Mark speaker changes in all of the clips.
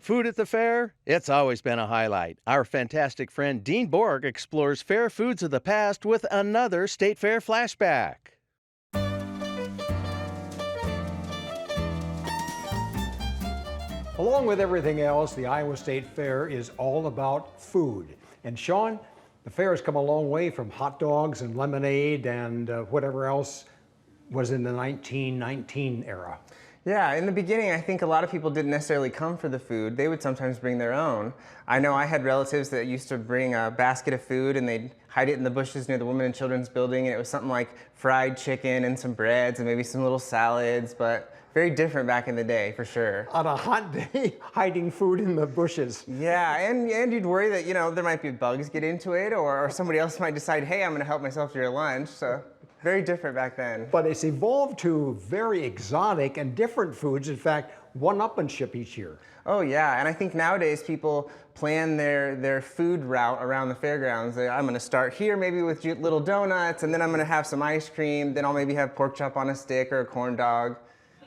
Speaker 1: Food at the fair? It's always been a highlight. Our fantastic friend Dean Borg explores fair foods of the past with another State Fair flashback.
Speaker 2: Along with everything else, the Iowa State Fair is all about food. And Sean, the fair has come a long way from hot dogs and lemonade and whatever else was in the 1919 era.
Speaker 3: Yeah, in the beginning, I think a lot of people didn't necessarily come for the food. They would sometimes bring their own. I know I had relatives that used to bring a basket of food and they'd hide it in the bushes near the Women and Children's Building, and it was something like fried chicken and some breads and maybe some little salads, but very different back in the day, for sure.
Speaker 2: On a hot day, hiding food in the bushes.
Speaker 3: Yeah, and you'd worry that, there might be bugs get into it, or somebody else might decide, hey, I'm gonna help myself to your lunch, so. Very different back then.
Speaker 2: But it's evolved to very exotic and different foods. In fact, one-upmanship each year.
Speaker 3: Oh yeah, and I think nowadays people plan their food route around the fairgrounds. I'm going to start here maybe with little donuts, and then I'm going to have some ice cream, then I'll maybe have pork chop on a stick or a corn dog.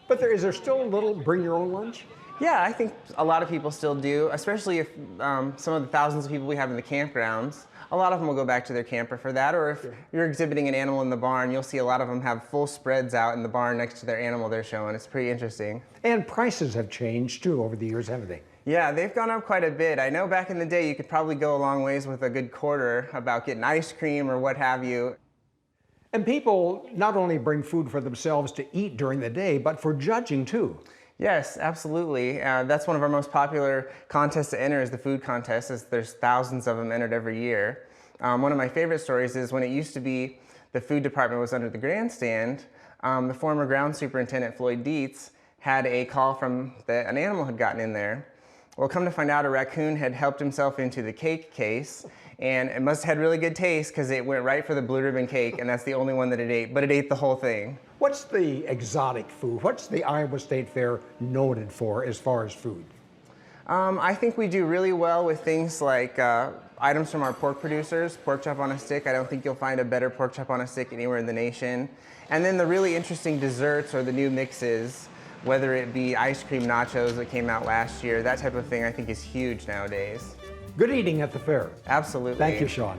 Speaker 2: But is there still a little bring your own lunch?
Speaker 3: Yeah, I think a lot of people still do, especially if some of the thousands of people we have in the campgrounds. A lot of them will go back to their camper for that, or if you're exhibiting an animal in the barn, you'll see a lot of them have full spreads out in the barn next to their animal they're showing. It's pretty interesting.
Speaker 2: And prices have changed too over the years, haven't they?
Speaker 3: Yeah, they've gone up quite a bit. I know back in the day you could probably go a long ways with a good quarter about getting ice cream or what have you.
Speaker 2: And people not only bring food for themselves to eat during the day, but for judging too.
Speaker 3: Yes, absolutely. That's one of our most popular contests to enter is the food contest, as there's thousands of them entered every year. One of my favorite stories is when it used to be the food department was under the grandstand, the former ground superintendent, Floyd Dietz, had a call from that an animal had gotten in there. Well, come to find out, a raccoon had helped himself into the cake case, and it must have had really good taste because it went right for the blue ribbon cake, and that's the only one that it ate, but it ate the whole thing.
Speaker 2: What's the exotic food? What's the Iowa State Fair noted for as far as food?
Speaker 3: I think we do really well with things like items from our pork producers, pork chop on a stick. I don't think you'll find a better pork chop on a stick anywhere in the nation. And then the really interesting desserts or the new mixes, whether it be ice cream nachos that came out last year, that type of thing I think is huge nowadays.
Speaker 2: Good eating at the fair.
Speaker 3: Absolutely.
Speaker 2: Thank you, Sean.